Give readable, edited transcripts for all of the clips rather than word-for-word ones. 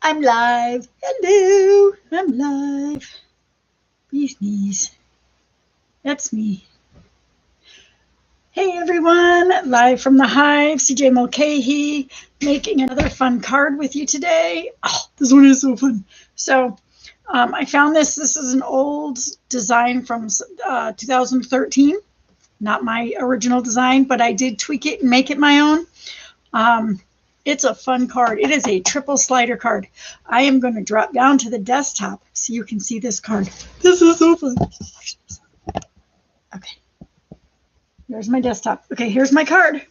I'm live. Hello. I'm live. Bees knees. That's me. Hey everyone, live from the Hive, CJ Mulcahy, making another fun card with you today. Oh, this one is so fun. So I found this. This is an old design from 2013. Not my original design, but I did tweak it and make it my own. It's a fun card. It is a triple slider card. I am going to drop down to the desktop so you can see this card. This is so fun. Okay. There's my desktop. Okay, here's my card.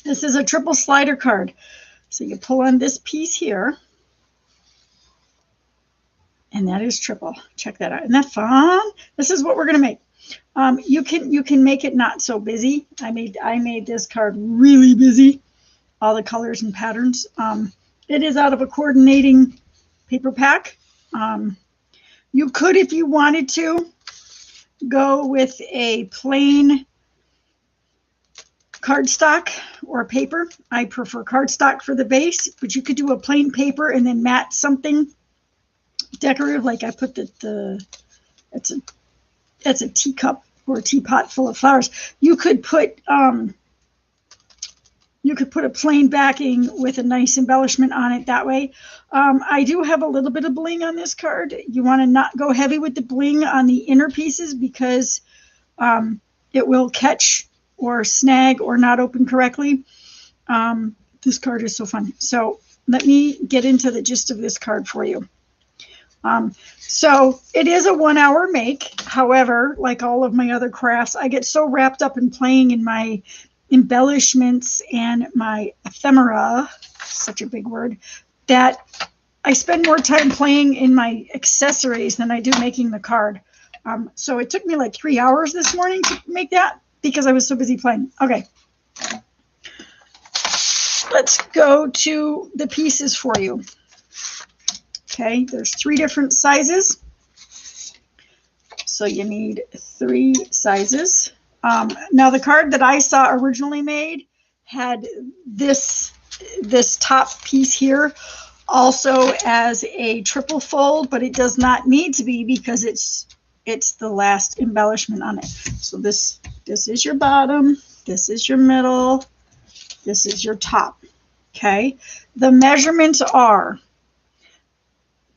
This is a triple slider card. So you pull on this piece here. And that is triple. Check that out. Isn't that fun? This is what we're going to make. You can make it not so busy. I made this card really busy. All the colors and patterns. It is out of a coordinating paper pack. You could, if you wanted to, go with a plain cardstock or paper. I prefer cardstock for the base, but you could do a plain paper and then mat something decorative. Like I put it's a teacup or a teapot full of flowers. You could put a plain backing with a nice embellishment on it that way. I do have a little bit of bling on this card. You want to not go heavy with the bling on the inner pieces because it will catch or snag or not open correctly. This card is so fun. So let me get into the gist of this card for you. So it is a 1 hour make. However, like all of my other crafts, I get so wrapped up in playing in my embellishments and my ephemera, such a big word, that I spend more time playing in my accessories than I do making the card. So it took me like 3 hours this morning to make that because I was so busy playing. Okay. Let's go to the pieces for you. Okay, there's 3 different sizes. So you need 3 sizes. Now the card that I saw originally made had this top piece here also as a triple fold, but it does not need to be because it's the last embellishment on it. So this is your bottom, this is your middle, this is your top. Okay, the measurements are,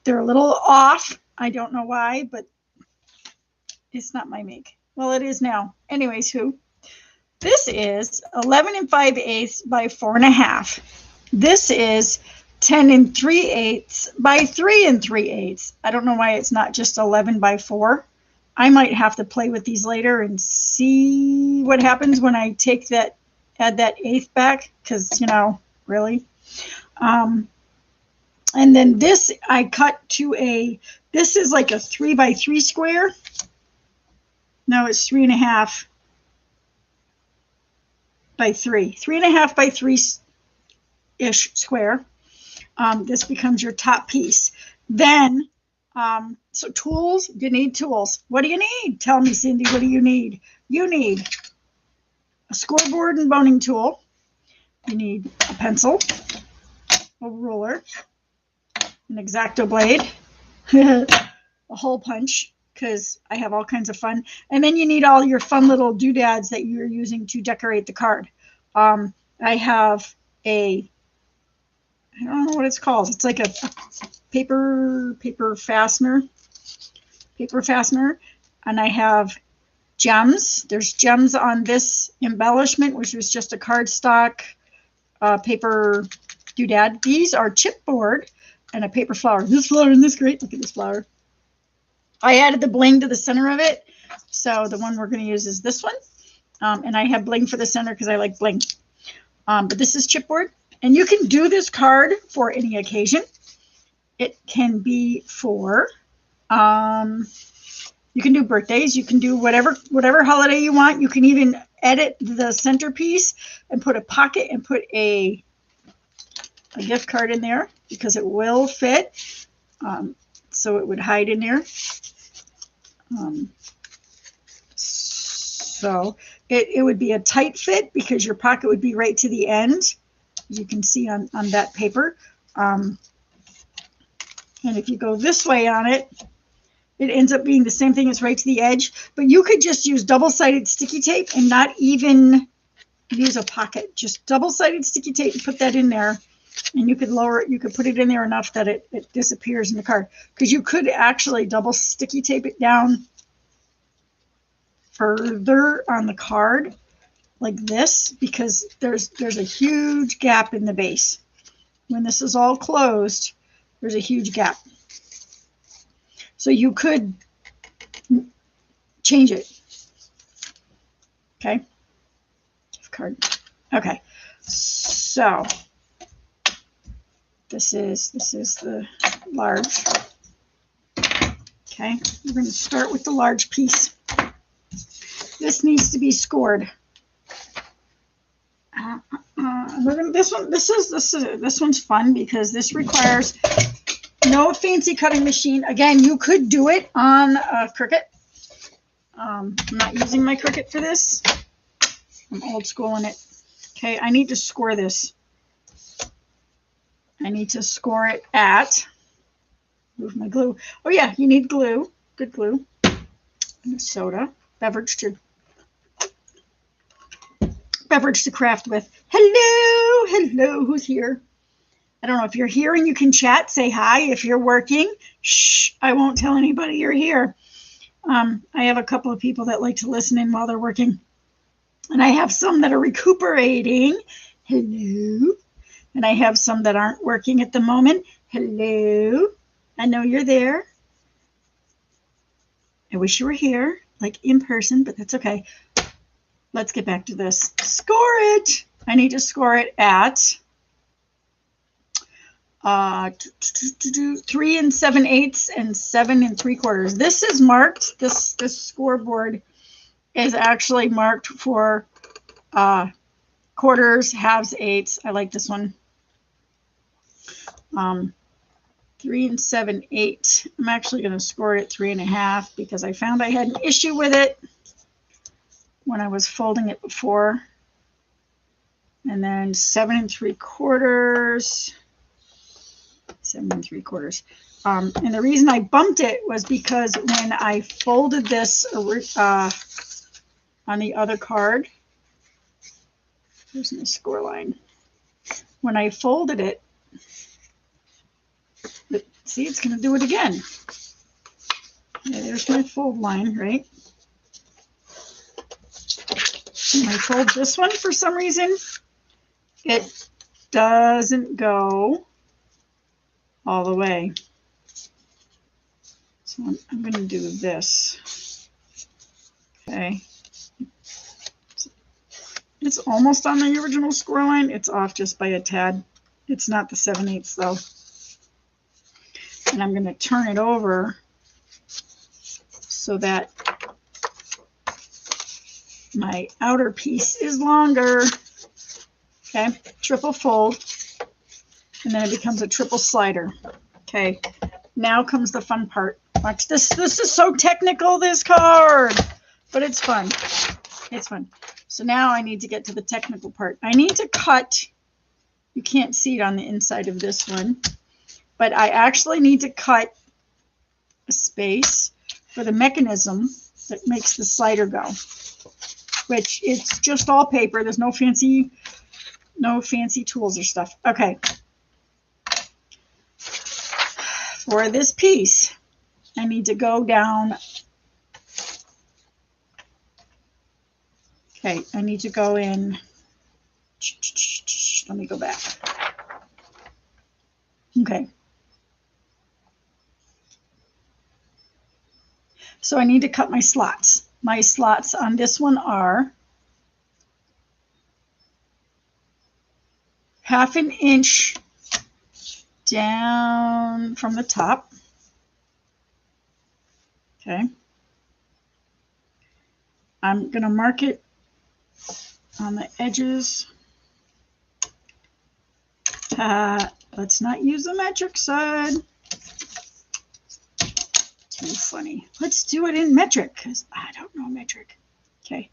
they're a little off. I don't know why, but it's not my make. Well, it is now. Anyways, this is 11 5/8 by 4 1/2. This is 10 3/8 by 3 3/8. I don't know why it's not just 11 by 4. I might have to play with these later and see what happens when I take that, add that eighth back, because, really. And then this I cut to this is like a 3 by 3 square. No, it's 3 1/2 by 3. 3 1/2 by 3-ish square. This becomes your top piece. Then, so tools, you need tools. What do you need? Tell me, Cindy, what do you need? You need a scoreboard and boning tool. You need a pencil, a ruler, an X-Acto blade, a hole punch, because I have all kinds of fun. And then you need all your fun little doodads that you're using to decorate the card. I have I don't know what it's called. It's like a paper fastener. And I have gems. There's gems on this embellishment, which was just a cardstock paper doodad. These are chipboard and a paper flower. This flower isn't this great? Look at this flower. I added the bling to the center of it. So the one we're going to use is this one. And I have bling for the center because I like bling. But this is chipboard. And you can do this card for any occasion. It can be for, you can do birthdays. You can do whatever holiday you want. You can even edit the centerpiece and put a pocket and put a gift card in there because it will fit. So it would hide in there. So it would be a tight fit because your pocket would be right to the end, as you can see on that paper. And if you go this way on it, it ends up being the same thing as right to the edge. But you could just use double-sided sticky tape and not even use a pocket. Just double-sided sticky tape and put that in there. And you could lower it. You could put it in there enough that it disappears in the card. Because you could actually double sticky tape it down further on the card like this, because there's a huge gap in the base. When this is all closed, there's a huge gap. So you could change it. Okay. Card. Okay. So this is the large. Okay. We're going to start with the large piece. This needs to be scored. This one's fun because this requires no fancy cutting machine. Again, you could do it on a Cricut. I'm not using my Cricut for this. I'm old school in it. Okay, I need to score this. I need to score it at, move my glue. Oh yeah, you need glue, good glue. And soda, beverage to craft with. Hello, who's here? I don't know if you're here and you can chat, say hi. If you're working, shh, I won't tell anybody you're here. I have a couple of people that like to listen in while they're working. And I have some that are recuperating. Hello. And I have some that aren't working at the moment. Hello. I know you're there. I wish you were here, like in person, but that's okay. Let's get back to this. Score it. I need to score it at 3 7/8 and 7 3/4. This is marked. This scoreboard is actually marked for quarters, halves, eighths. I like this one. 3 7/8. I'm actually going to score it at 3.5 because I found I had an issue with it when I was folding it before. And then 7 3/4. 7 3/4. And the reason I bumped it was because when I folded this on the other card, there's my score line. When I folded it, see, it's going to do it again. Yeah, there's my fold line, right? When I fold this one, for some reason, it doesn't go all the way. So I'm going to do this. Okay. It's almost on the original score line. It's off just by a tad. It's not the 7/8 though. And I'm going to turn it over so that my outer piece is longer. Okay, triple fold. And then it becomes a triple slider. Okay, now comes the fun part. Watch this. This is so technical, this card, but it's fun. It's fun. So now I need to get to the technical part. I need to cut. You can't see it on the inside of this one, but I actually need to cut a space for the mechanism that makes the slider go, which it's just all paper. There's no fancy tools or stuff. Okay. For this piece, I need to go down. Okay, I need to go in. Let me go back. Okay. So I need to cut my slots. My slots on this one are 1/2 inch down from the top. Okay. I'm going to mark it on the edges. Let's not use the metric side. Too funny. Let's do it in metric because I don't know metric. Okay.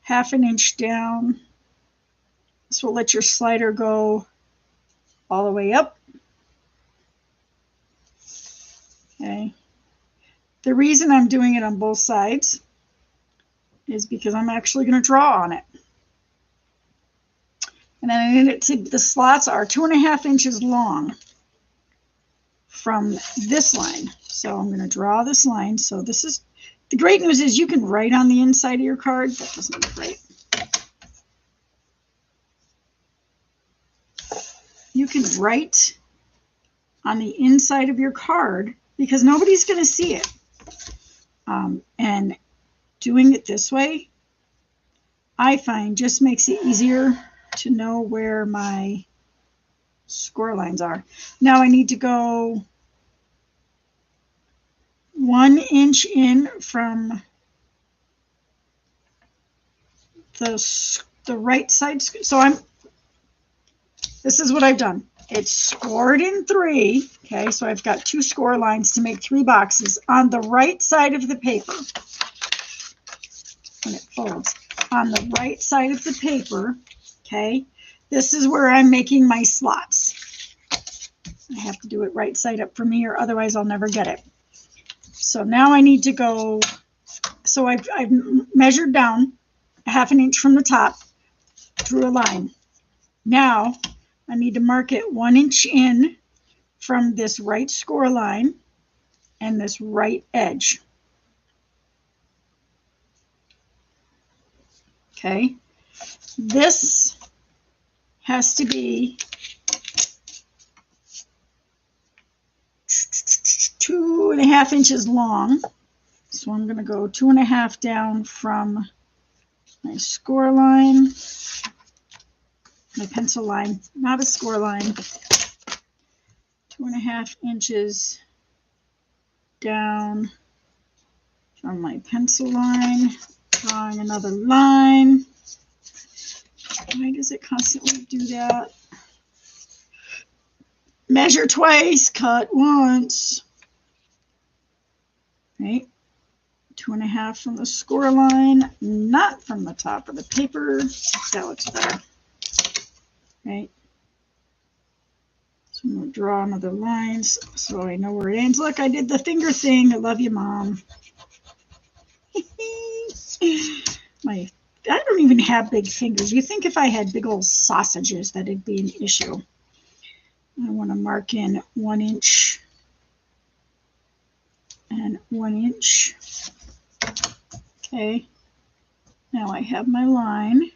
1/2 inch down. This will let your slider go all the way up. Okay. The reason I'm doing it on both sides is because I'm actually going to draw on it. And then I need it to, the slots are 2.5 inches long from this line. So I'm going to draw this line. So this is, the great news is you can write on the inside of your card. That doesn't look right. You can write on the inside of your card because nobody's going to see it. And doing it this way, I find just makes it easier to know where my score lines are. Now I need to go 1 inch in from the right side. So this is what I've done. It's scored in 3. Okay, so I've got 2 score lines to make 3 boxes on the right side of the paper. When it folds on the right side of the paper, okay, this is where I'm making my slots. I have to do it right side up for me, or otherwise I'll never get it. So now I need to go, so I've measured down 1/2 inch from the top, drew a line. Now I need to mark it 1 inch in from this right score line and this right edge. Okay, this has to be 2.5 inches long. So I'm going to go 2.5 down from my score line, my pencil line, not a score line. 2.5 inches down from my pencil line, drawing another line. Why does it constantly do that? Measure twice, cut once. Right? 2.5 from the score line, not from the top of the paper. That looks better. Right? So I'm going to draw another line so I know where it ends. Look, I did the finger thing. I love you, Mom. I don't even have big fingers. You think if I had big old sausages that it'd be an issue. I want to mark in 1 inch and 1 inch. Okay. Now I have my line.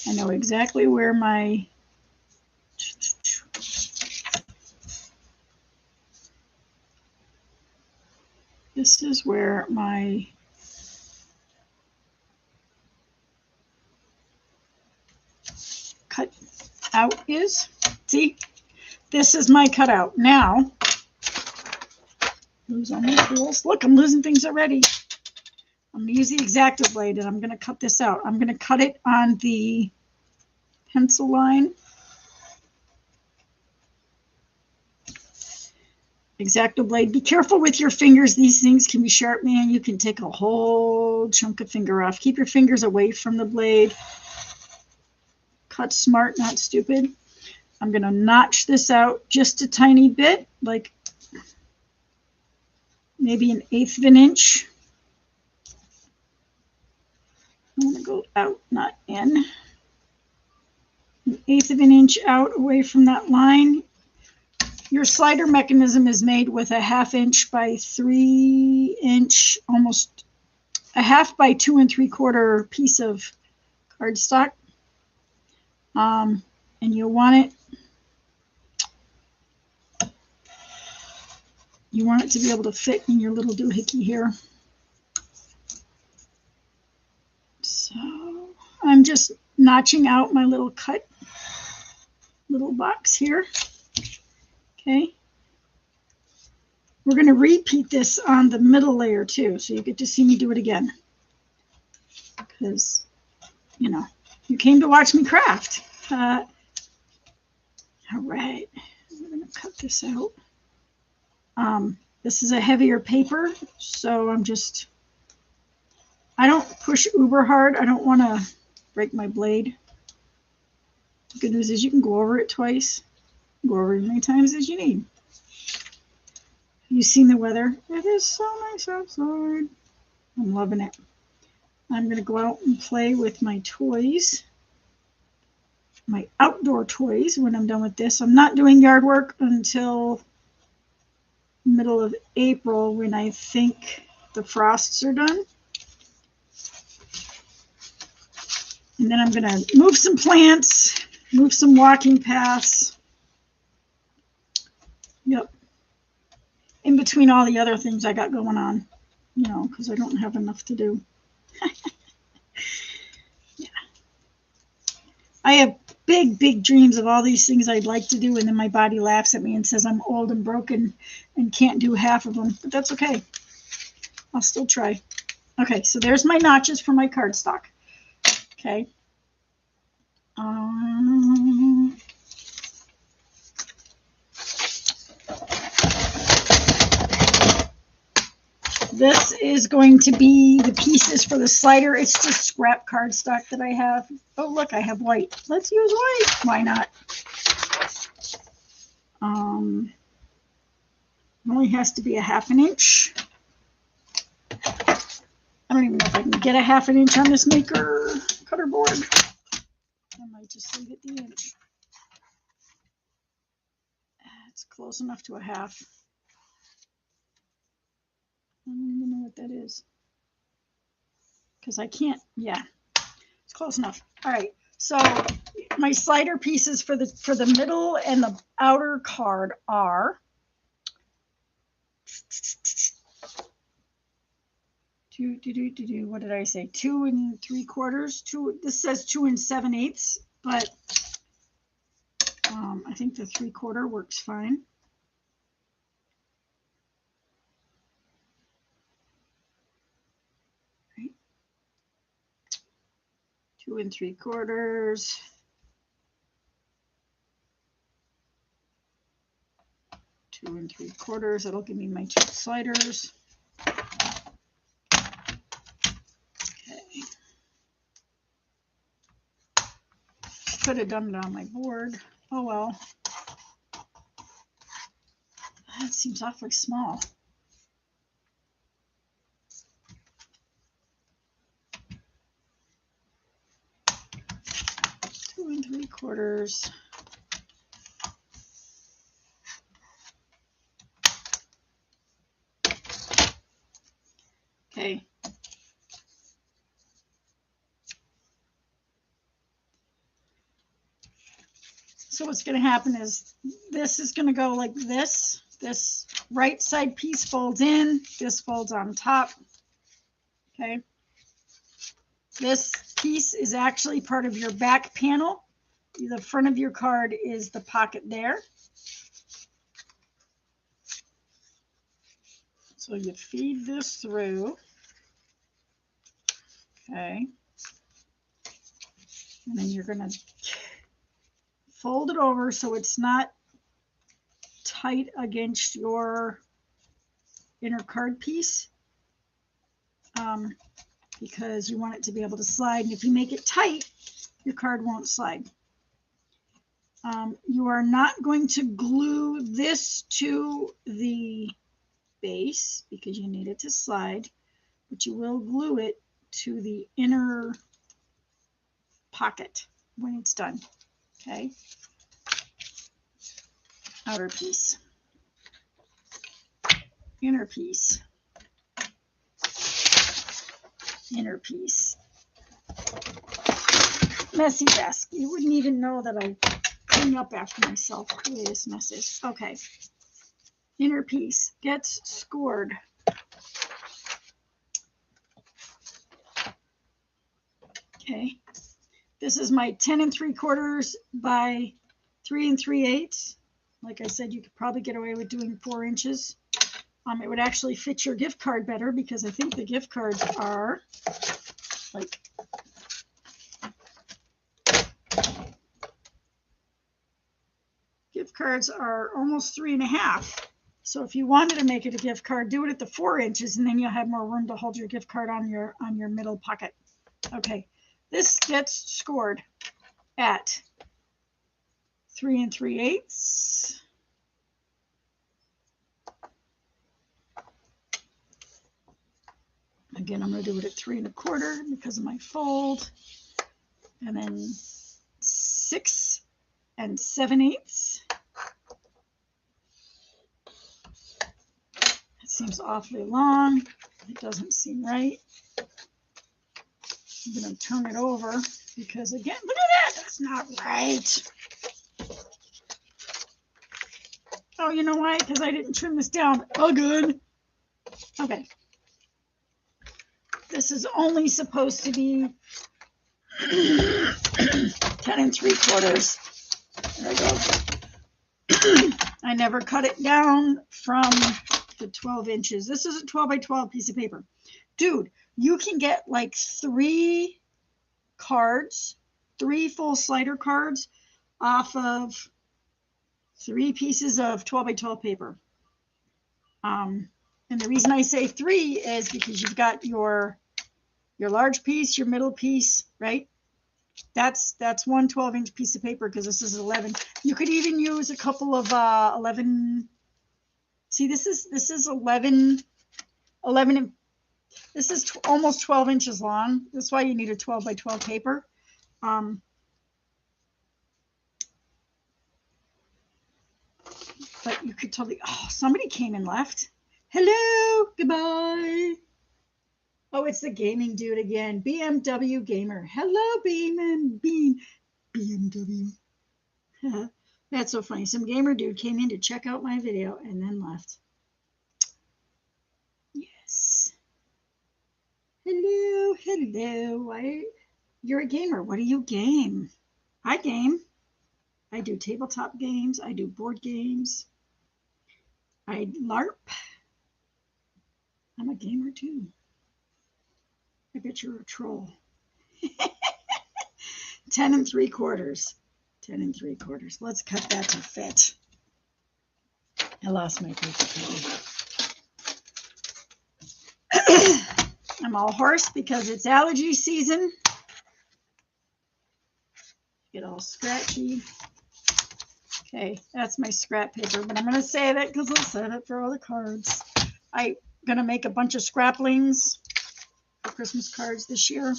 I know exactly where my this is where my cut out is. See, this is my cutout. Now, lose all my tools. Look, I'm losing things already. I'm going to use the X-Acto blade and I'm going to cut this out. I'm going to cut it on the pencil line. X-Acto blade. Be careful with your fingers. These things can be sharp, man. You can take a whole chunk of finger off. Keep your fingers away from the blade. Cut smart, not stupid. I'm going to notch this out just a tiny bit, like maybe 1/8 of an inch. I'm going to go out, not in. 1/8 of an inch out away from that line. Your slider mechanism is made with a 1/2 inch by 3 inch, almost a 1/2 by 2 3/4 piece of cardstock. And you'll want it to be able to fit in your little doohickey here. So I'm just notching out my little little box here. Okay. We're going to repeat this on the middle layer too, so you get to see me do it again. Because, you know, you came to watch me craft. All right, I'm going to cut this out. This is a heavier paper, so I don't push uber hard. I don't want to break my blade. The good news is you can go over it twice. Go over it as many times as you need. you seen the weather? It is so nice outside. I'm loving it. I'm going to go out and play with my toys, my outdoor toys, when I'm done with this. I'm not doing yard work until middle of April, when I think the frosts are done. And then I'm going to move some plants, move some walking paths. Yep. In between all the other things I got going on, you know, because I don't have enough to do. Yeah. I have big, big dreams of all these things I'd like to do, and then my body laughs at me and says I'm old and broken and can't do half of them, but that's okay. I'll still try. Okay, so there's my notches for my cardstock. Okay. This is going to be the pieces for the slider. It's just scrap cardstock that I have. Oh, look, I have white. Let's use white. Why not? It only has to be a 1/2 inch. I don't even know if I can get a 1/2 inch on this maker cutter board. I might just leave it the inch. It's close enough to a 1/2. I don't even know what that is, because I can't. Yeah, it's close enough. All right. So my slider pieces for the middle and the outer card are what did I say? 2 3/4. This says 2 7/8, but I think the 3/4 works fine. Right. 2 3/4. 2 3/4. That'll give me my 2 sliders. Okay. Could have done it on my board. Oh well. That seems awfully small. Two and 3/4. Okay. So what's going to happen is this is going to go like this. This right side piece folds in. This folds on top. Okay. This piece is actually part of your back panel. The front of your card is the pocket there. So you feed this through. Okay. And then you're going to fold it over so it's not tight against your inner card piece, because you want it to be able to slide. And if you make it tight, your card won't slide. You are not going to glue this to the base because you need it to slide, but you will glue it to the inner pocket when it's done. Okay. Outer piece, inner piece, inner piece. Messy desk. You wouldn't even know that I clean up after myself the way this mess is. Okay. Inner piece gets scored. Okay. This is my 10 3/4 by 3 3/8. Like I said, you could probably get away with doing 4 inches. It would actually fit your gift card better because I think the gift cards are like almost 3.5. So if you wanted to make it a gift card, do it at the 4 inches, and then you'll have more room to hold your gift card on your middle pocket. Okay, this gets scored at 3 3/8. Again, I'm going to do it at 3 1/4 because of my fold. And then 6 7/8. It seems awfully long. It doesn't seem right. I'm going to turn it over because, again, look at that. That's not right. Oh, you know why? Because I didn't trim this down. Oh, good. Okay. This is only supposed to be 10 3/4. There I go. I never cut it down from the 12 inches. This is a 12 by 12 piece of paper. Dude, you can get like 3 cards, 3 full slider cards off of 3 pieces of 12 by 12 paper. And the reason I say 3 is because you've got your large piece, your middle piece, right? That's one 12-inch piece of paper because this is 11. You could even use a couple of 11. See, this is 11. This is almost 12 inches long. That's why you need a 12 by 12 paper. But you could totally. Oh, somebody came and left. Hello, goodbye. Oh, it's the gaming dude again. BMW Gamer. Hello, BMW. That's so funny. Some gamer dude came in to check out my video and then left. Yes. Hello, hello. Why? You're a gamer. What do you game? I game. I do tabletop games. I do board games. I LARP. I'm a gamer too. I bet you're a troll. 10 3/4. 10 3/4. Let's cut that to fit. I lost my paper. I'm all hoarse because it's allergy season. Get all scratchy. Okay, that's my scrap paper, but I'm going to save it because I'll save it for all the cards. I'm going to make a bunch of scraplings for Christmas cards this year.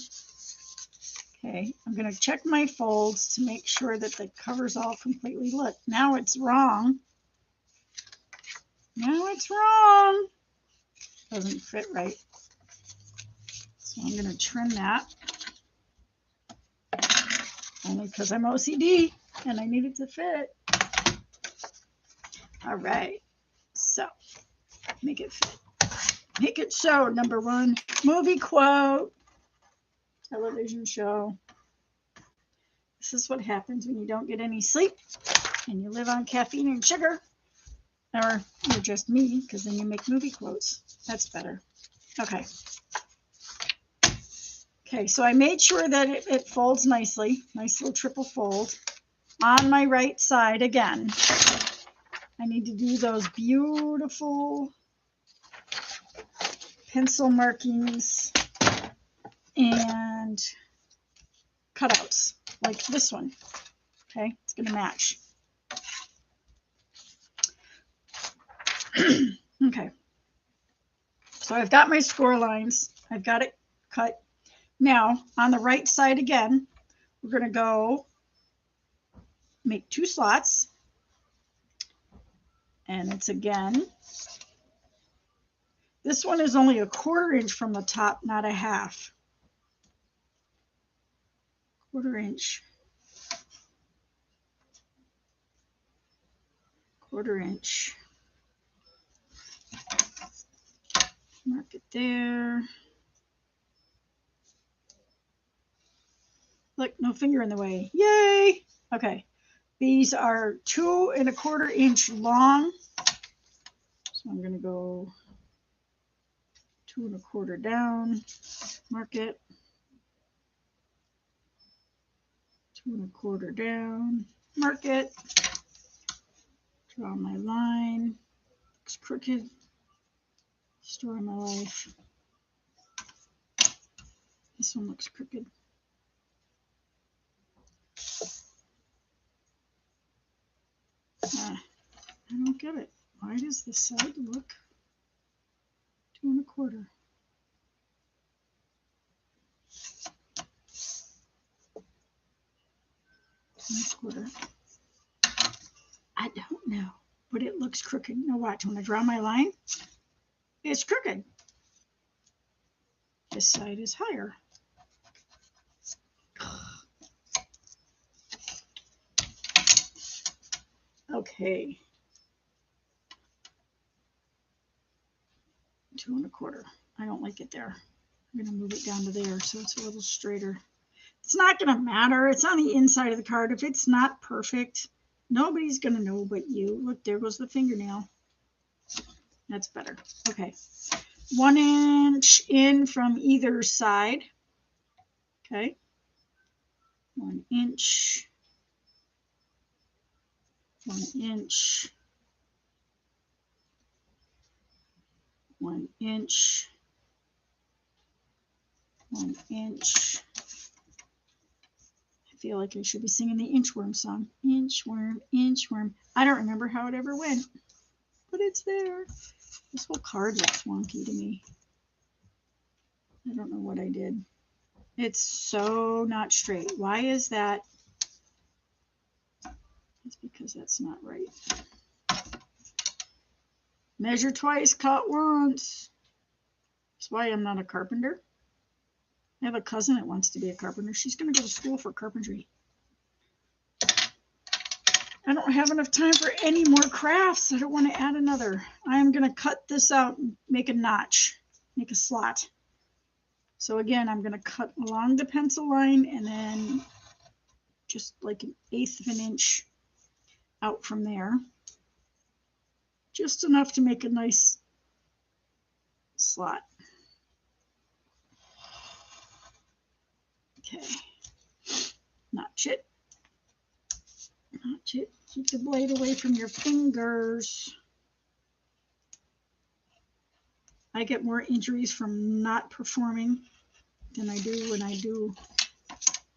Okay, I'm going to check my folds to make sure that the cover's all completely. Look, now it's wrong. Now it's wrong. Doesn't fit right. So I'm going to trim that. Only because I'm OCD and I need it to fit. All right. So make it fit. Make it so. Number 1, movie quote, television show. This is what happens when you don't get any sleep and you live on caffeine and sugar. Or you're just me, because then you make movie quotes. That's better. Okay. Okay, so I made sure that it folds nicely. Nice little triple fold. On my right side again, I need to do those beautiful pencil markings and cutouts, like this one. Okay, it's going to match. Okay, so I've got my score lines. I've got it cut. Now, on the right side again, we're going to go make 2 slots. And it's again, this one is only a 1/4 inch from the top, not a half. 1/4 inch. 1/4 inch. Mark it there. Look, no finger in the way. Yay! Okay. These are 2 1/4 inch long. So I'm going to go 2 1/4 down. Mark it. 2 1/4 down. Mark it. Draw my line. Looks crooked. Story my life. This one looks crooked. I don't get it. Why does this side look 2 1/4? 1/4. I don't know, but it looks crooked. Now watch, when I draw my line, it's crooked. This side is higher. Okay. 2 1/4. I don't like it there. I'm going to move it down to there so it's a little straighter. It's not going to matter. It's on the inside of the card. If it's not perfect, nobody's going to know but you. Look, there goes the fingernail. That's better. Okay. 1 inch in from either side. Okay. 1 inch. 1 inch. 1 inch. 1 inch. I feel like I should be singing the inchworm song. Inchworm, inchworm. I don't remember how it ever went, but it's there. This whole card looks wonky to me. I don't know what I did. It's so not straight. Why is that? It's because that's not right. Measure twice, cut once. That's why I'm not a carpenter. I have a cousin that wants to be a carpenter. She's going to go to school for carpentry. I don't have enough time for any more crafts. I don't want to add another. I'm going to cut this out and make a notch, make a slot. So again, I'm going to cut along the pencil line and then just like 1/8 of an inch out from there. Just enough to make a nice slot. Okay, notch it. Notch it. Keep the blade away from your fingers. I get more injuries from not performing than I do when I do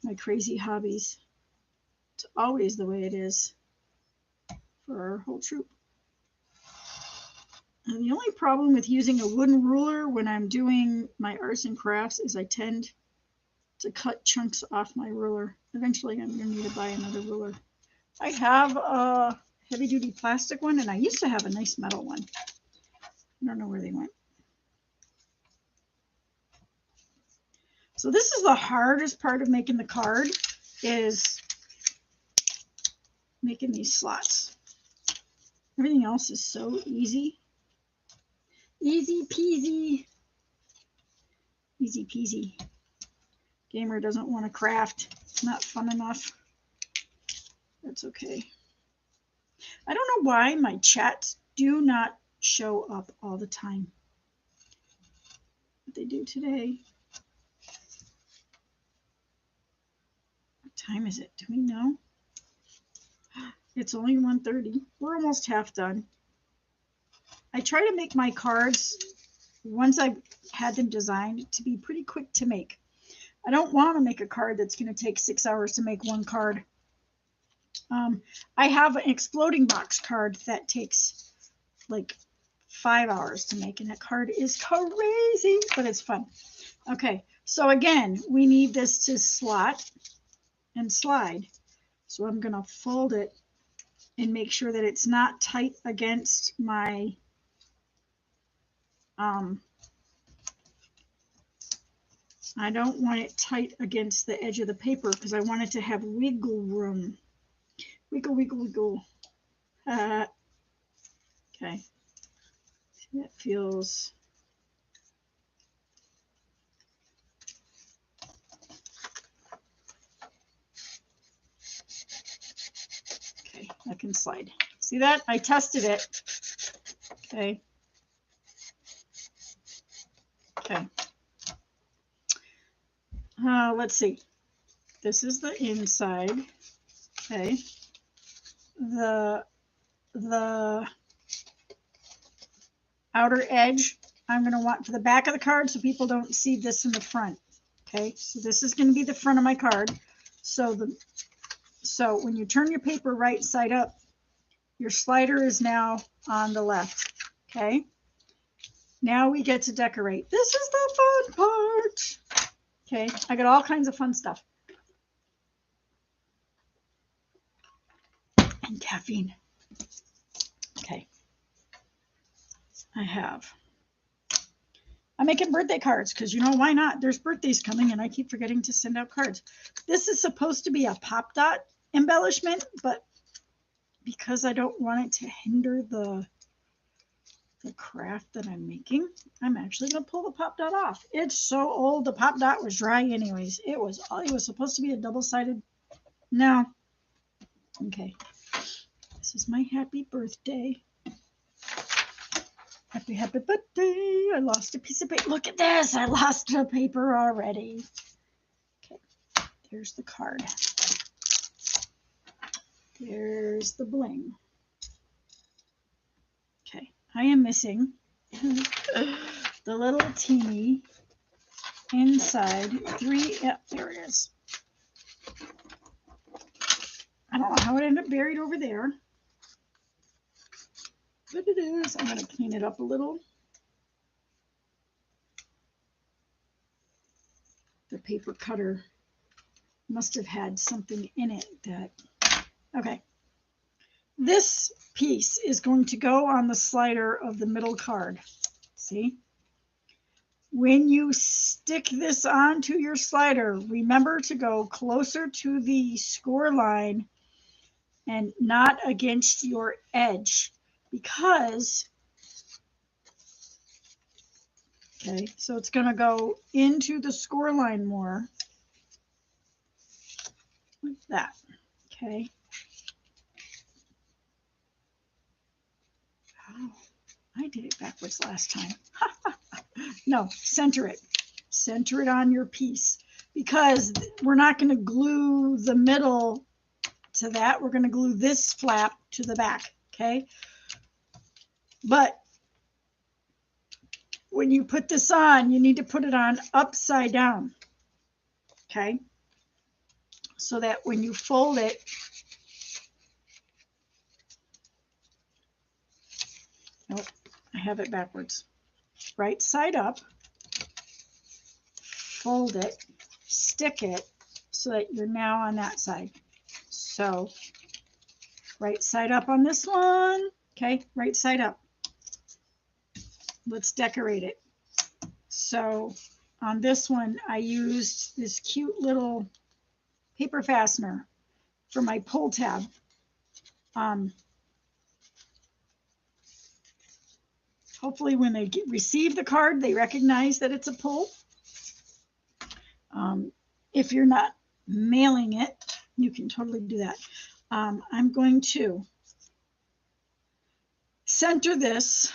my crazy hobbies. It's always the way it is for our whole troop. And the only problem with using a wooden ruler when I'm doing my arts and crafts is I tend to cut chunks off my ruler. Eventually I'm going to need to buy another ruler. I have a heavy-duty plastic one, and I used to have a nice metal one. I don't know where they went. So this is the hardest part of making the card, is making these slots. Everything else is so easy. Easy peasy. Easy peasy. Gamer doesn't want to craft. It's not fun enough. That's okay. I don't know why my chats do not show up all the time. But they do today. What time is it? Do we know? It's only 1:30. We're almost half done. I try to make my cards, once I've had them designed, to be pretty quick to make. I don't want to make a card that's going to take 6 hours to make one card. I have an exploding box card that takes like 5 hours to make, and that card is crazy, but it's fun. Okay, so again, we need this to slot and slide. So I'm going to fold it and make sure that it's not tight against my I don't want it tight against the edge of the paper because I want it to have wiggle room. Wiggle, wiggle, wiggle. Okay. That feels... Okay, I can slide. See that? I tested it. Okay. Okay. Let's see. This is the inside. Okay. The outer edge I'm going to want for the back of the card so people don't see this in the front. Okay, so this is going to be the front of my card. So when you turn your paper right side up, your slider is now on the left. Okay, now we get to decorate. This is the fun part. Okay, I got all kinds of fun stuff. and caffeine. Okay. I'm making birthday cards because, you know, why not? There's birthdays coming and I keep forgetting to send out cards. This is supposed to be a pop dot embellishment, but because I don't want it to hinder the craft that I'm making, I'm actually going to pull the pop dot off. It's so old. The pop dot was dry anyways. It was supposed to be a double-sided. No. Okay. This is my happy birthday. Happy birthday. I lost a piece of paper. Look at this. I lost a paper already. Okay. There's the card. There's the bling. Okay. I am missing the little teeny inside three. Yep, there it is. I don't know how it ended up buried over there, but it is. I'm going to clean it up a little. The paper cutter must have had something in it that, okay. This piece is going to go on the slider of the middle card. See? When you stick this onto your slider, remember to go closer to the score line and not against your edge, because, okay, so it's going to go into the score line more, like that, okay. Oh, I did it backwards last time. No, center it. Center it on your piece, because we're not going to glue the middle to that. We're going to glue this flap to the back, okay? But when you put this on, you need to put it on upside down, okay? So that when you fold it, nope, I have it backwards. Right side up, fold it, stick it so that you're now on that side. So right side up on this one, okay, right side up. Let's decorate it. So on this one, I used this cute little paper fastener for my pull tab. Hopefully when they receive the card, they recognize that it's a pull. If you're not mailing it, you can totally do that. I'm going to center this,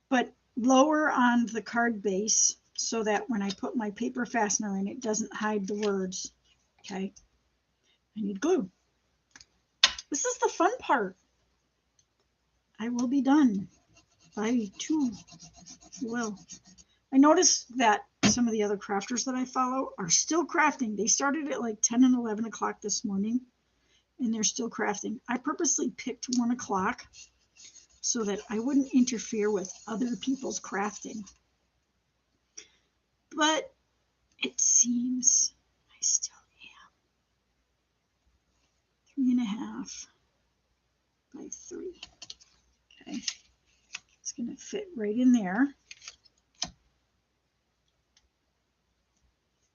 but lower on the card base so that when I put my paper fastener in, it doesn't hide the words. Okay. I need glue. This is the fun part. I will be done by 2. Well, I noticed that some of the other crafters that I follow are still crafting. They started at like 10 and 11 o'clock this morning, and they're still crafting. I purposely picked 1 o'clock so that I wouldn't interfere with other people's crafting. But it seems I still am. 3.5 by 3. Okay. It's going to fit right in there.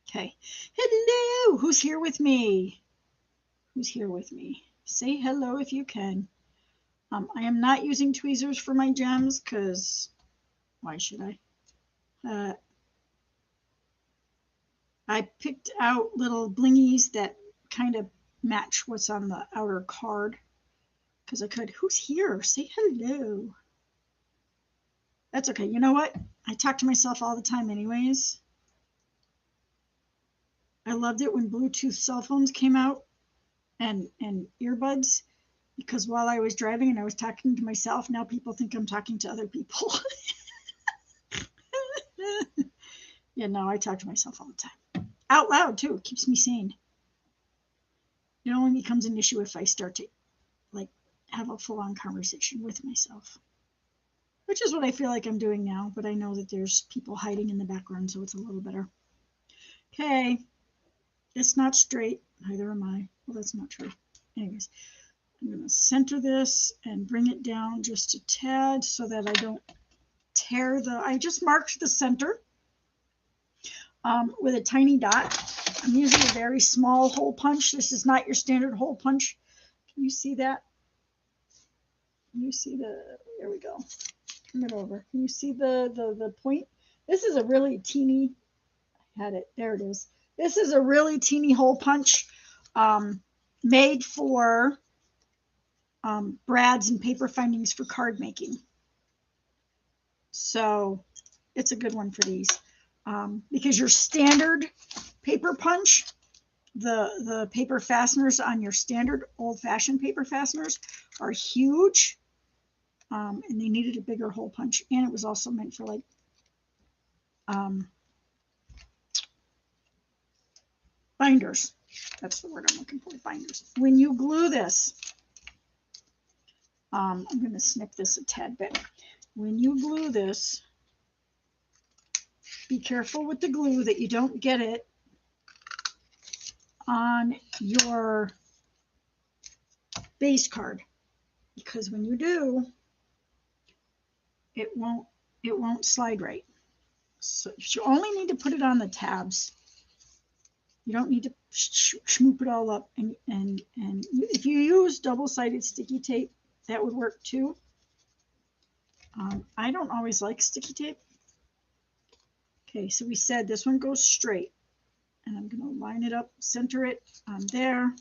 Okay. Hello. Who's here with me? Who's here with me? Say hello if you can. I am not using tweezers for my gems because why should I? I picked out little blingies that kind of match what's on the outer card because I could. Who's here? Say hello. That's okay. You know what? I talk to myself all the time anyways. I loved it when Bluetooth cell phones came out and earbuds, because while I was driving and I was talking to myself, now people think I'm talking to other people. Yeah, no, I talk to myself all the time. Out loud, too. It keeps me sane. It only becomes an issue if I start to, like, have a full-on conversation with myself, which is what I feel like I'm doing now, but I know that there's people hiding in the background, so it's a little better. Okay. It's not straight. Neither am I. Well, that's not true. Anyways, I'm going to center this and bring it down just a tad so that I don't tear I just marked the center with a tiny dot. I'm using a very small hole punch. This is not your standard hole punch. Can you see that? Can you see there we go. Turn it over. Can you see the point? This is a really teeny, I had it, there it is. This is a really teeny hole punch made for brads and paper findings for card making. So it's a good one for these because your standard paper punch, the paper fasteners on your standard old-fashioned paper fasteners are huge, and they needed a bigger hole punch, and it was also meant for like binders. That's the word I'm looking for, binders. When you glue this, I'm going to snip this a tad bit. When you glue this, be careful with the glue that you don't get it on your base card, because when you do, it won't slide right. So you only need to put it on the tabs. You don't need to schmoop it all up. And if you use double-sided sticky tape, that would work too. I don't always like sticky tape. Okay, so we said this one goes straight, and I'm going to line it up, center it on there.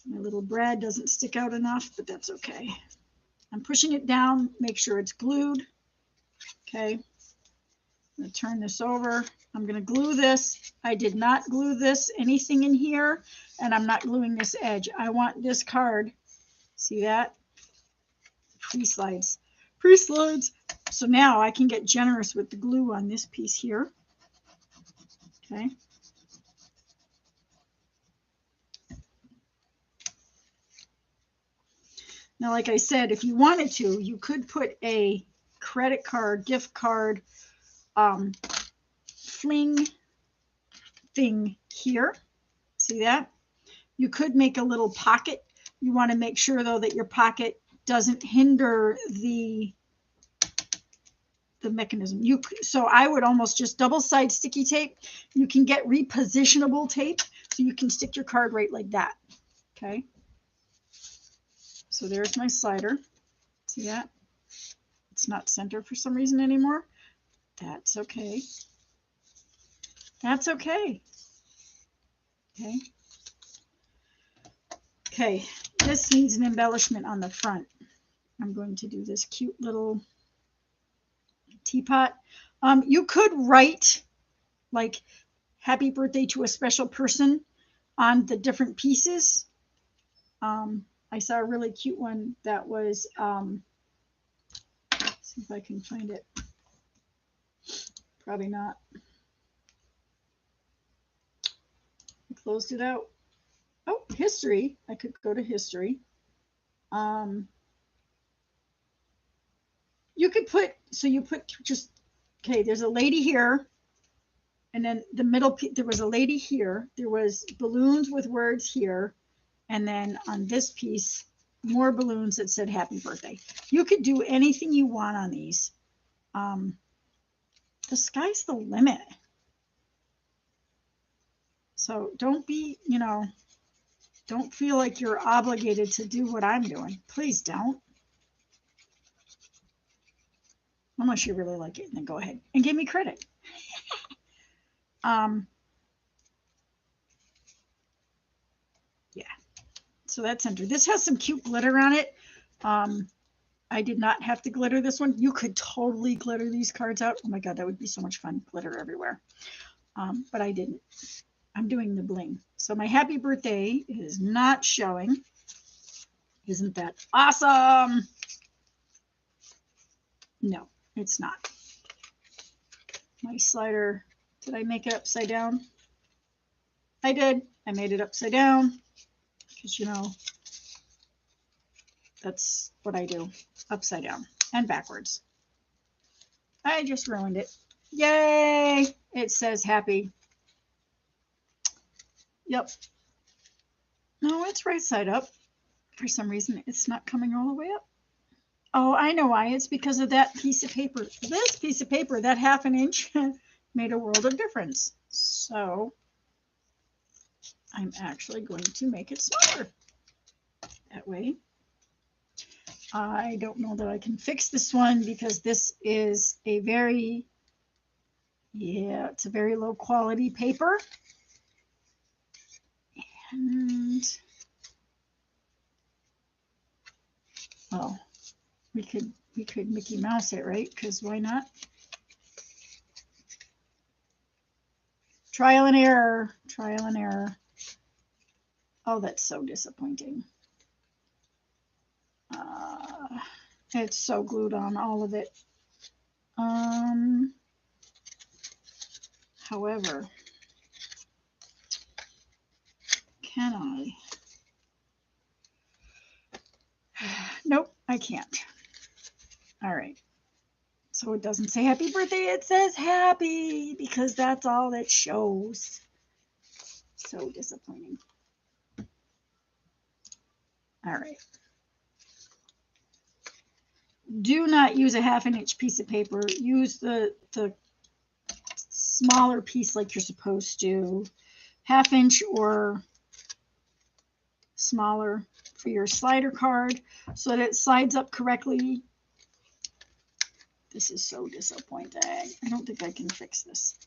My little brad doesn't stick out enough, but that's okay. I'm pushing it down, make sure it's glued. Okay, I'm going to turn this over. I'm going to glue this. I did not glue anything in here, and I'm not gluing this edge. I want this card, see that? Pre-slides. Pre-slides. So now I can get generous with the glue on this piece here. Okay. Now, like I said, if you wanted to, you could put a credit card, gift card, fling thing here. See that? You could make a little pocket. You want to make sure, though, that your pocket doesn't hinder the mechanism. So I would almost just double-side sticky tape. You can get repositionable tape, so you can stick your card right like that. Okay. So there's my slider. See that? It's not centered for some reason anymore. That's okay. That's okay. Okay. Okay, this needs an embellishment on the front. I'm going to do this cute little teapot. You could write like happy birthday to a special person on the different pieces. I saw a really cute one that was, let's see if I can find it. Probably not. I closed it out. Oh, history. I could go to history. You could put, so you put just, okay, there's a lady here. And then the middle, there was a lady here. There was balloons with words here. And then on this piece, more balloons that said happy birthday. You could do anything you want on these. The sky's the limit. So don't be, don't feel like you're obligated to do what I'm doing. Please don't. Unless you really like it, then go ahead and give me credit. Yeah. So that's centered. This has some cute glitter on it. I did not have to glitter this one. You could totally glitter these cards out. Oh my God, that would be so much fun. Glitter everywhere. But I didn't. I'm doing the bling. So my happy birthday is not showing. Isn't that awesome? No, it's not. My slider, did I make it upside down? I did. I made it upside down because, that's what I do, upside down and backwards. I just ruined it. Yay! It says happy. Yep. No, it's right side up. For some reason, it's not coming all the way up. Oh, I know why. It's because of that piece of paper. This piece of paper, that 1/2 inch, made a world of difference. So I'm actually going to make it smaller. That way. I don't know that I can fix this one because this is a very, yeah, it's a very low quality paper. And, well, we could Mickey Mouse it, right? Because why not? Trial and error, trial and error. Oh, that's so disappointing. It's so glued on, all of it. However, can I? Nope, I can't. All right. So it doesn't say happy birthday, it says happy because that's all it shows. So disappointing. All right. Do not use a 1/2 inch piece of paper. Use the smaller piece like you're supposed to. 1/2 inch or smaller for your slider card so that it slides up correctly. This is so disappointing. I don't think I can fix this.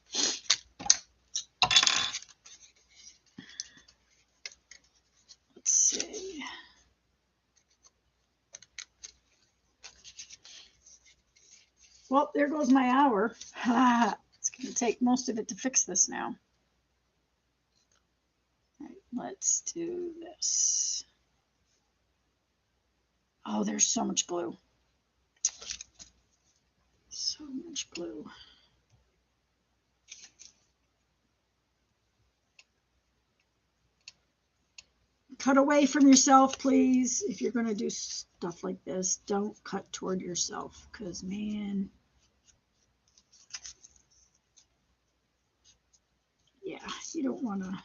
Let's see. Well, there goes my hour. It's going to take most of it to fix this now. All right, let's do this. Oh, there's so much glue. So much glue. Cut away from yourself, please. If you're going to do stuff like this, don't cut toward yourself because, man, yeah, you don't want to.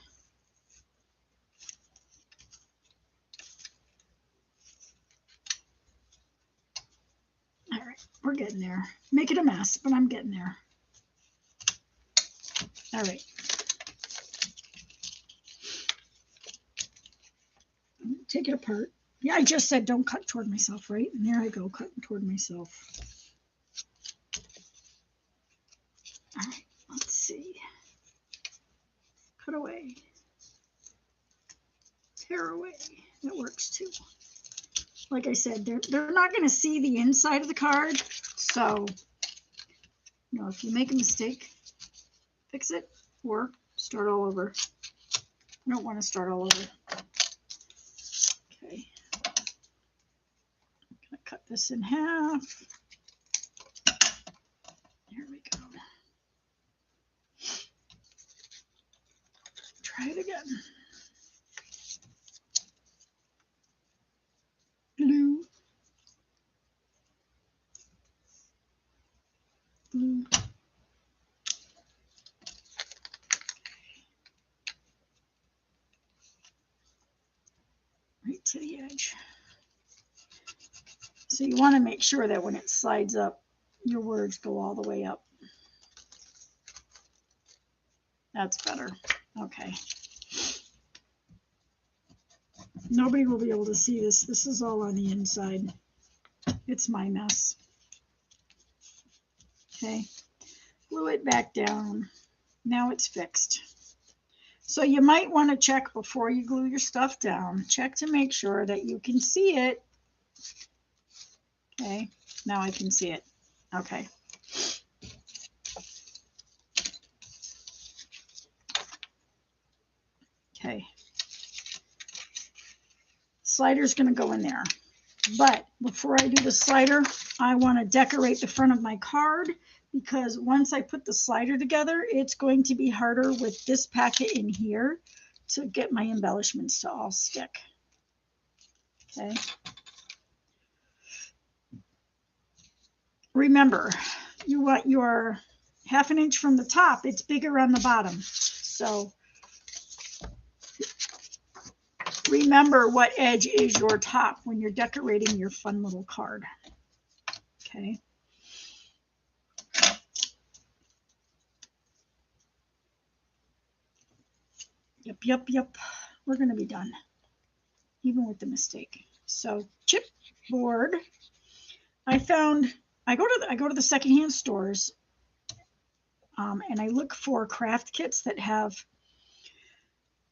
All right, we're getting there. Make it a mess, but I'm getting there. All right. Take it apart. Yeah, I just said don't cut toward myself, right? And there I go, cutting toward myself. All right, let's see. Cut away. Tear away. That works too. Like I said, they're not going to see the inside of the card. So, you know, if you make a mistake, fix it or start all over. I don't want to start all over. Okay. I'm going to cut this in half. Here we go. Try it again. Blue. Blue. Right to the edge. So you want to make sure that when it slides up, your words go all the way up. That's better. Okay. Nobody will be able to see this. This is all on the inside. It's my mess. Okay. Glue it back down. Now it's fixed. So you might want to check before you glue your stuff down. Check to make sure that you can see it. Okay. Now I can see it. Okay. Okay. Slider's going to go in there. But before I do the slider, I want to decorate the front of my card because once I put the slider together, it's going to be harder with this packet in here to get my embellishments to all stick. Okay. Remember, you want your 1/2 inch from the top. It's bigger on the bottom. So remember what edge is your top when you're decorating your fun little card. Okay. Yep. We're going to be done, even with the mistake. So chipboard. I go to the secondhand stores, and I look for craft kits that have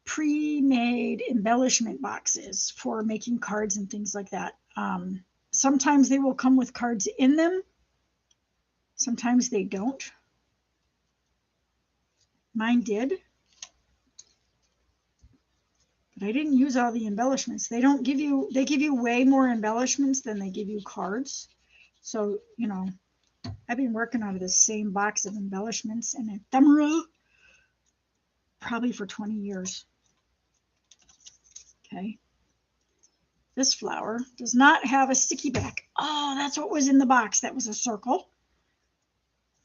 pre-made embellishment boxes for making cards and things like that. Sometimes they will come with cards in them. Sometimes they don't. Mine did. But I didn't use all the embellishments. They give you way more embellishments than they give you cards. So, you know, I've been working out of the same box of embellishments and ephemera probably for 20 years. Okay. This flower does not have a sticky back. Oh, that's what was in the box. That was a circle.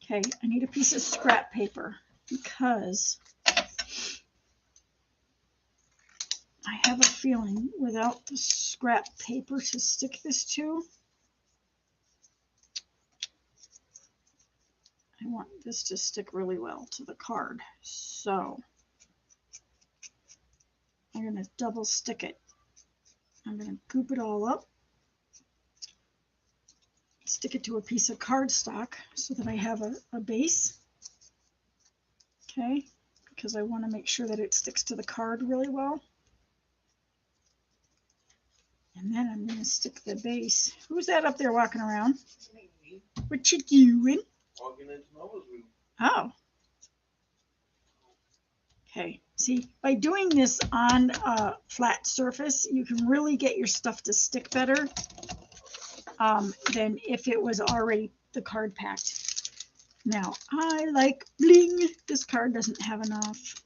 Okay, I need a piece of scrap paper because I have a feeling without the scrap paper to stick this to, I want this to stick really well to the card. So I'm going to double stick it. I'm going to goop it all up, stick it to a piece of cardstock so that I have a base. Okay, because I want to make sure that it sticks to the card really well. And then I'm going to stick the base. Who's that up there walking around? What you doing? Walking into Noah's room. Oh. Okay, see, by doing this on a flat surface, you can really get your stuff to stick better than if it was already the card packed. Now, I like bling. This card doesn't have enough.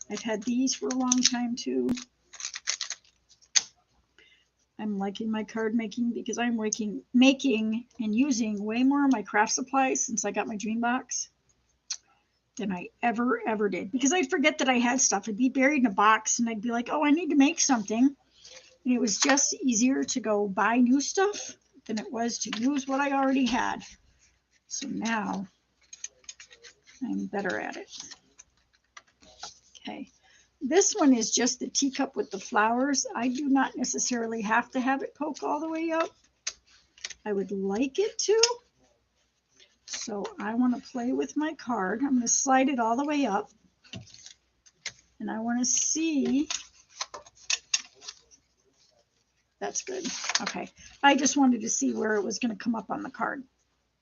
I've had these for a long time too. I'm liking my card making because I'm making and using way more of my craft supplies since I got my dream box than I ever did. Because I'd forget that I had stuff. It'd be buried in a box and I'd be like, oh, I need to make something. And it was just easier to go buy new stuff than it was to use what I already had. So now I'm better at it. Okay. This one is just the teacup with the flowers. I do not necessarily have to have it poke all the way up. I would like it to. So I want to play with my card. I'm going to slide it all the way up. And I want to see. That's good. Okay. I just wanted to see where it was going to come up on the card.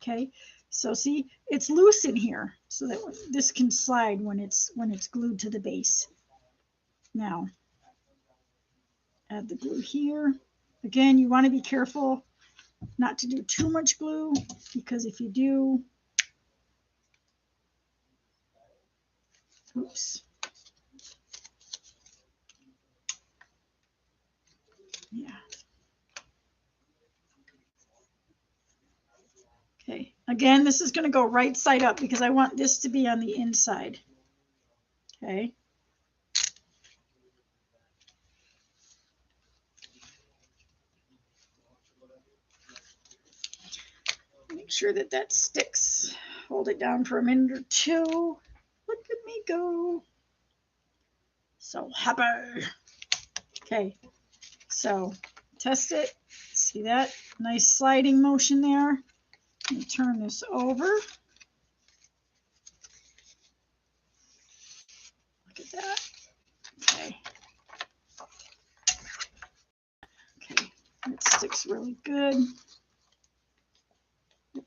Okay. So see, it's loose in here so that this can slide when it's glued to the base. Now, add the glue here. Again, you want to be careful not to do too much glue because if you do, oops. Yeah. Okay. Again, this is going to go right side up because I want this to be on the inside. Okay. Make sure that that sticks. Hold it down for a minute or two. Look at me go. So happy. Okay. So test it. See that? Nice sliding motion there. Let me turn this over. Look at that. Okay. Okay. It sticks really good.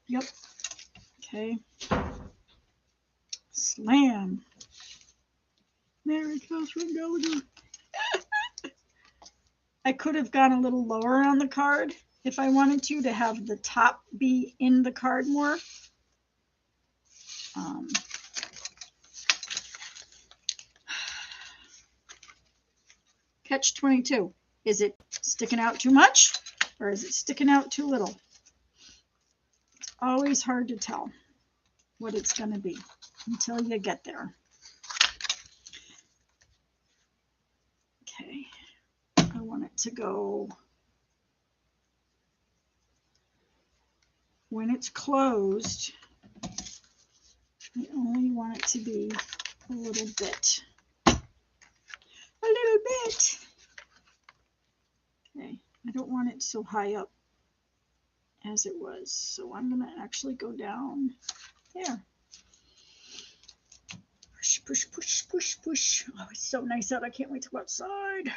Yep. Okay. Slam. Merry Catherine Gallagher. I could have gone a little lower on the card if I wanted to have the top be in the card more. Catch 22. Is it sticking out too much or is it sticking out too little? It's always hard to tell what it's going to be until you get there. Okay. it to go, when it's closed, I only want it to be a little bit. A little bit. Okay, I don't want it so high up as it was, so I'm going to actually go down there. Push, push, push, push, push. Oh, it's so nice out. I can't wait to go outside.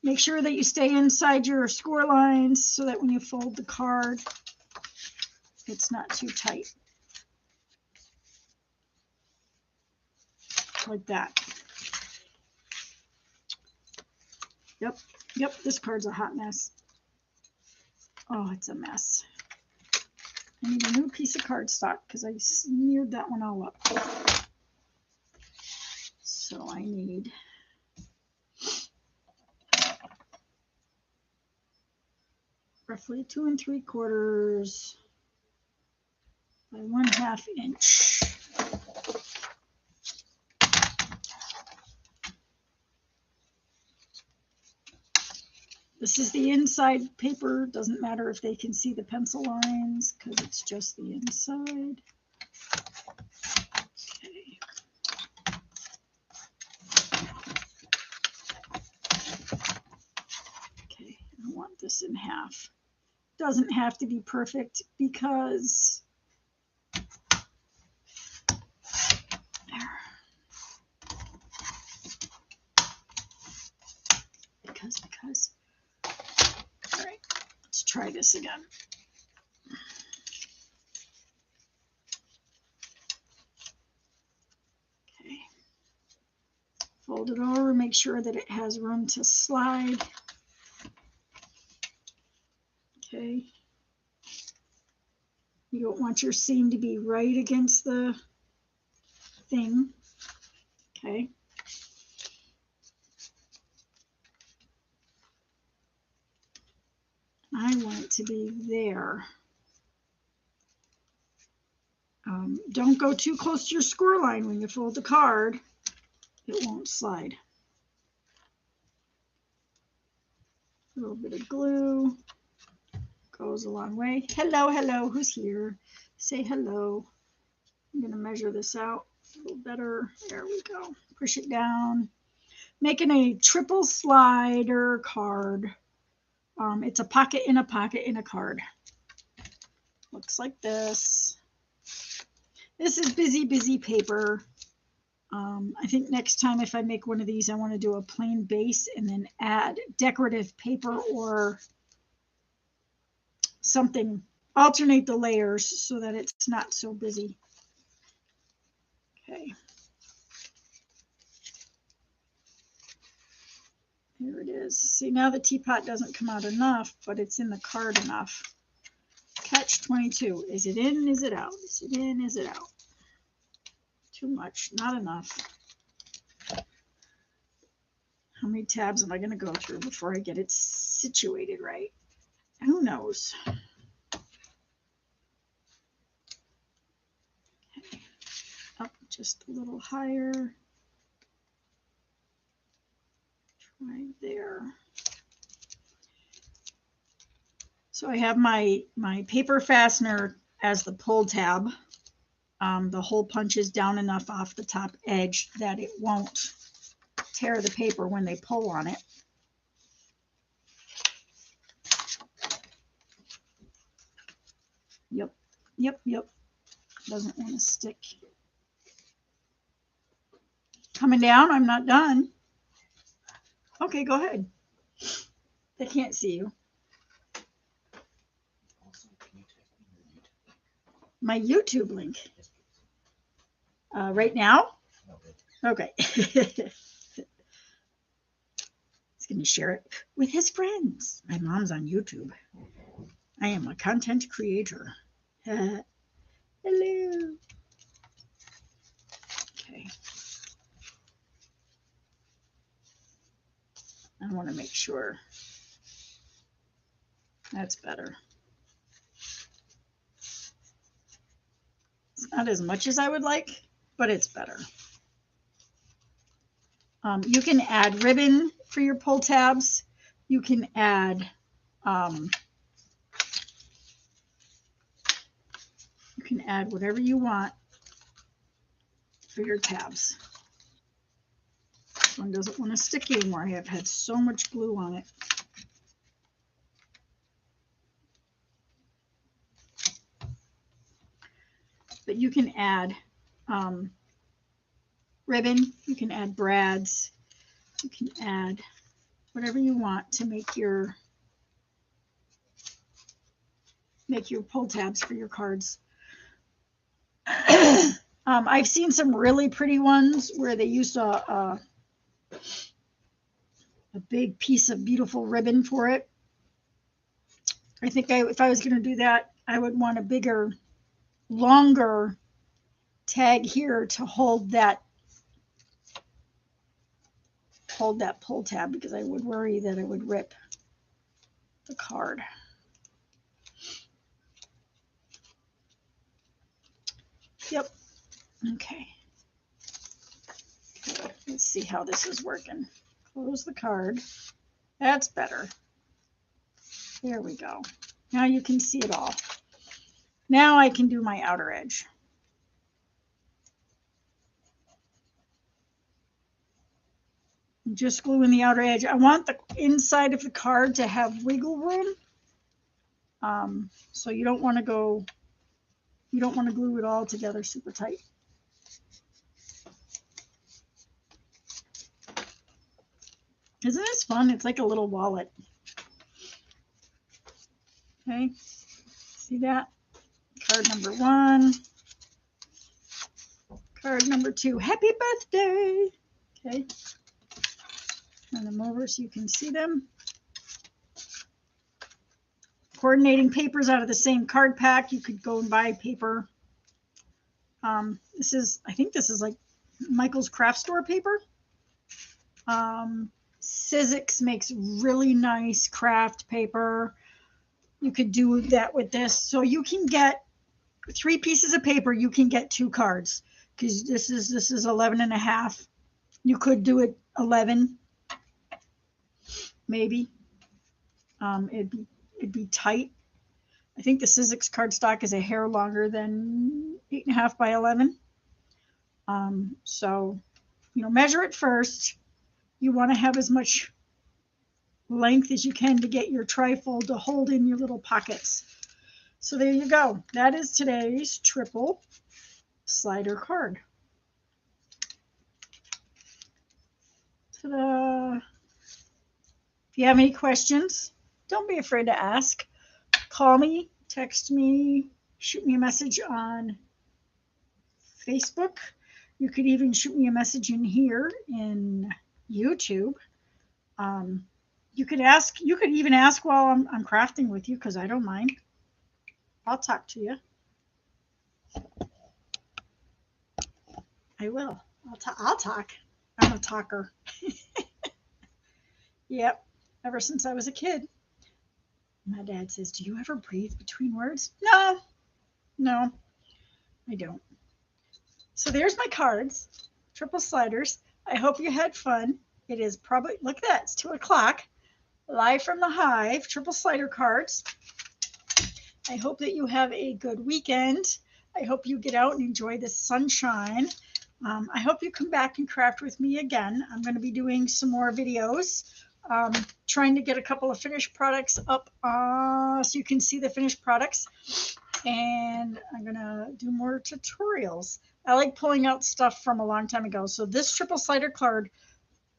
Make sure that you stay inside your score lines so that when you fold the card, it's not too tight. Like that. Yep, yep, this card's a hot mess. Oh, it's a mess. I need a new piece of cardstock because I smeared that one all up. So I need roughly 2 3/4 by 1/2 inch. This is the inside paper. Doesn't matter if they can see the pencil lines because it's just the inside. Okay. Okay, I want this in half. Doesn't have to be perfect because because all right, let's try this again. Okay, fold it over, make sure that it has room to slide. Okay, you don't want your seam to be right against the thing. Okay. I want it to be there. Don't go too close to your score line when you fold the card. It won't slide. A little bit of glue goes a long way. Hello, hello, who's here? Say hello. I'm going to measure this out a little better. There we go. Push it down. Making a triple slider card. It's a pocket in a pocket in a card. Looks like this. This is busy, busy paper. I think next time if I make one of these, I want to do a plain base and then add decorative paper or something. Alternate the layers so that it's not so busy. Okay. Here it is. See, now the teapot doesn't come out enough, but it's in the card enough. Catch 22. Is it in? Is it out? Is it in? Is it out? Too much. Not enough. How many tabs am I going to go through before I get it situated right? Who knows? Okay. Up just a little higher. Right there. So I have my paper fastener as the pull tab. The hole punches down enough off the top edge that it won't tear the paper when they pull on it. Yep, yep, yep. Doesn't want to stick. Coming down, I'm not done. Okay, go ahead. They can't see you. My YouTube link. Right now? Okay. He's going to share it with his friends. My mom's on YouTube. I am a content creator. Hello. Okay. I want to make sure that's better. It's not as much as I would like, but it's better. You can add ribbon for your pull tabs. You can add whatever you want for your tabs. This one doesn't want to stick anymore. I have had so much glue on it. But you can add ribbon, you can add brads, you can add whatever you want to make your pull tabs for your cards. I've seen some really pretty ones where they used a big piece of beautiful ribbon for it. I think if I was going to do that, I would want a bigger, longer tag here to hold that pull tab, because I would worry that it would rip the card. Yep. Okay. Let's see how this is working. Close the card. That's better. There we go. Now you can see it all. Now I can do my outer edge. I'm just gluing the outer edge. I want the inside of the card to have wiggle room. So you don't want to glue it all together super tight. Isn't this fun? It's like a little wallet. Okay, see that? Card number 1. Card number 2, happy birthday. Okay, turn them over so you can see them. Coordinating papers out of the same card pack. You could go and buy paper. I think this is like Michael's Craft Store paper. Sizzix makes really nice craft paper. You could do that with this. So you can get 3 pieces of paper. You can get 2 cards, because this is 11.5. You could do it 11, maybe. It'd be tight. I think the Sizzix cardstock is a hair longer than 8.5 by 11. So, measure it first. You want to have as much length as you can to get your trifold to hold in your little pockets. So there you go. That is today's triple slider card. Ta-da! If you have any questions, don't be afraid to ask. Call me, text me, shoot me a message on Facebook. You could even shoot me a message in here in YouTube. You could even ask while I'm crafting with you, because I don't mind. I'll talk to you. I will. I'll talk. I'm a talker. Yep. Ever since I was a kid. My dad says, "Do you ever breathe between words?" No, I don't. So there's my cards, triple sliders. I hope you had fun. It is probably, look at that, it's 2 o'clock. Live from the Hive, triple slider cards. I hope that you have a good weekend. I hope you get out and enjoy the sunshine. I hope you come back and craft with me again. I'm going to be doing some more videos, trying to get a couple of finished products up so you can see the finished products. And I'm going to do more tutorials. I like pulling out stuff from a long time ago. So this triple slider card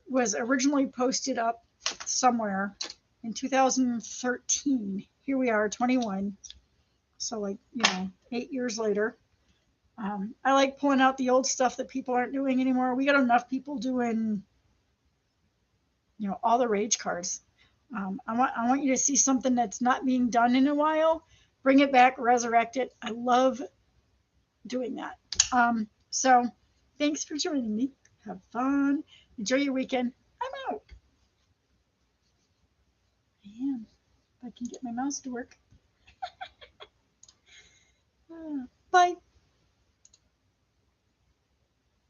was originally posted up somewhere in 2013. Here we are, 21. So 8 years later. I like pulling out the old stuff that people aren't doing anymore. We got enough people doing, all the rage cards. I want you to see something that's not being done in a while. Bring it back, resurrect it. I love doing that. So thanks for joining me. Have fun. Enjoy your weekend. I'm out. I am. If I can get my mouse to work. Bye.